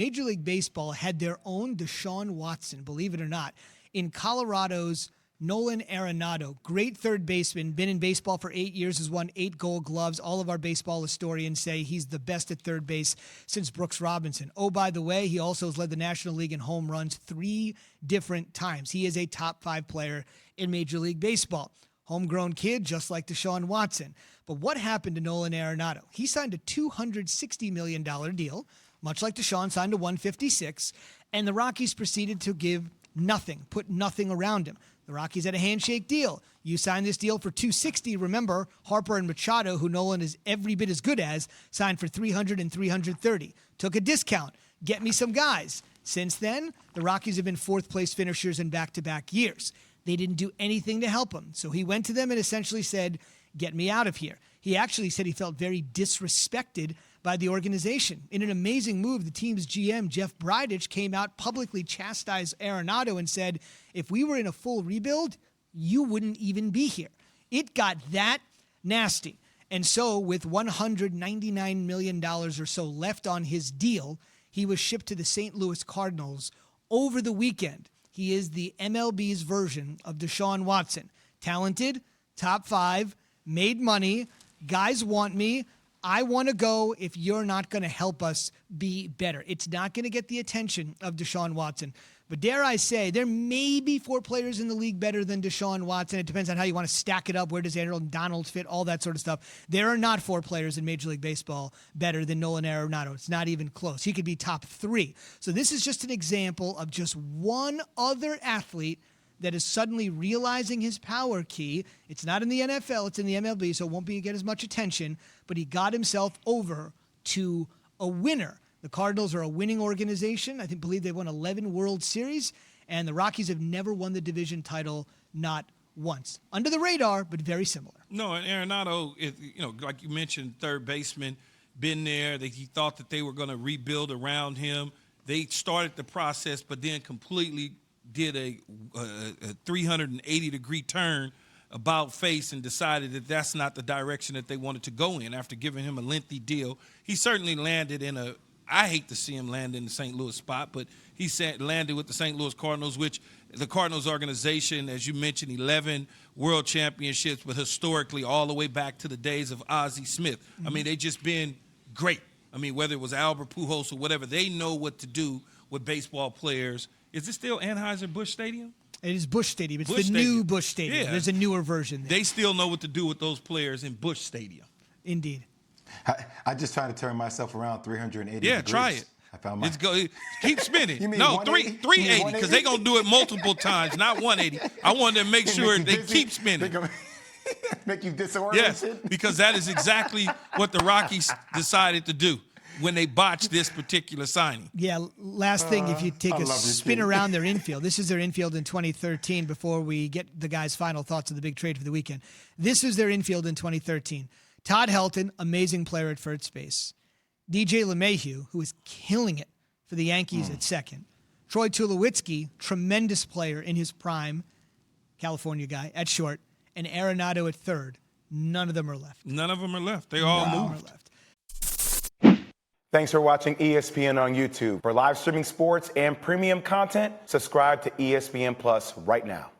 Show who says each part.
Speaker 1: Major League Baseball had their own Deshaun Watson, believe it or not, in Colorado's Nolan Arenado. Great third baseman, been in baseball for 8 years, has won 8 Gold Gloves. All of our baseball historians say he's the best at third base since Brooks Robinson. Oh, by the way, he also has led the National League in home runs 3 different times. He is a top 5 player in Major League Baseball. Homegrown kid, just like Deshaun Watson. But what happened to Nolan Arenado? He signed a $260 million deal, much like Deshaun signed a $156, and the Rockies proceeded to give nothing, put nothing around him. The Rockies had a handshake deal. You signed this deal for $260. Remember, Harper and Machado, who Nolan is every bit as good as, signed for $300 and $330. Took a discount. Get me some guys. Since then, the Rockies have been fourth-place finishers in back-to-back years. They didn't do anything to help him. So he went to them and essentially said, get me out of here. He actually said he felt very disrespected by the organization. In an amazing move, the team's GM, Jeff Bridich, came out, publicly chastised Arenado and said, if we were in a full rebuild, you wouldn't even be here. It got that nasty. And so with $199 million or so left on his deal, he was shipped to the St. Louis Cardinals over the weekend. He is the MLB's version of Deshaun Watson. Talented, top 5, made money, guys want me. I want to go if you're not going to help us be better. It's not going to get the attention of Deshaun Watson. But dare I say, there may be 4 players in the league better than Deshaun Watson. It depends on how you want to stack it up. Where does Aaron Donald fit? All that sort of stuff. There are not 4 players in Major League Baseball better than Nolan Arenado. It's not even close. He could be top 3. So this is just an example of just one other athlete that is suddenly realizing his power key. It's not in the NFL, it's in the MLB, so it won't get as much attention, but he got himself over to a winner. The Cardinals are a winning organization. I believe they've won 11 World Series, and the Rockies have never won the division title, not once. Under the radar, but very similar.
Speaker 2: No, and Arenado, like you mentioned, third baseman, been there. He thought that they were going to rebuild around him. They started the process, but then completely did a 380-degree turn about face and decided that that's not the direction that they wanted to go in after giving him a lengthy deal. He certainly landed in I hate to see him land in the St. Louis spot, but he landed with the St. Louis Cardinals, which the Cardinals organization, as you mentioned, 11 world championships, but historically all the way back to the days of Ozzie Smith. Mm-hmm. I mean, they just been great. I mean, whether it was Albert Pujols or whatever, they know what to do with baseball players. Is it still Anheuser-Busch Stadium?
Speaker 1: It is Busch Stadium. It's the new Busch Stadium. Yeah. There's a newer version there.
Speaker 2: They still know what to do with those players in Busch Stadium.
Speaker 1: Indeed.
Speaker 3: I just tried to turn myself around 380 degrees.
Speaker 2: Yeah, try it.
Speaker 3: I found my...
Speaker 2: Keep spinning.
Speaker 3: You mean
Speaker 2: no,
Speaker 3: 180?
Speaker 2: 380, because they're going to do it multiple times, not 180. I wanted to make sure they keep spinning.
Speaker 3: Make you disoriented?
Speaker 2: Yes, because that is exactly what the Rockies decided to do when they botched this particular signing.
Speaker 1: Yeah, last thing, if you take a spin around their infield. This is their infield in 2013 before we get the guys' final thoughts of the big trade for the weekend. This is their infield in 2013. Todd Helton, amazing player at first base. DJ LeMahieu, who is killing it for the Yankees at second. Troy Tulowitzki, tremendous player in his prime, California guy, at short. And Arenado at third. None of them are left.
Speaker 2: None of them are left. They all moved.
Speaker 1: Are left.
Speaker 4: Thanks for watching ESPN on YouTube. For live streaming sports and premium content, subscribe to ESPN Plus right now.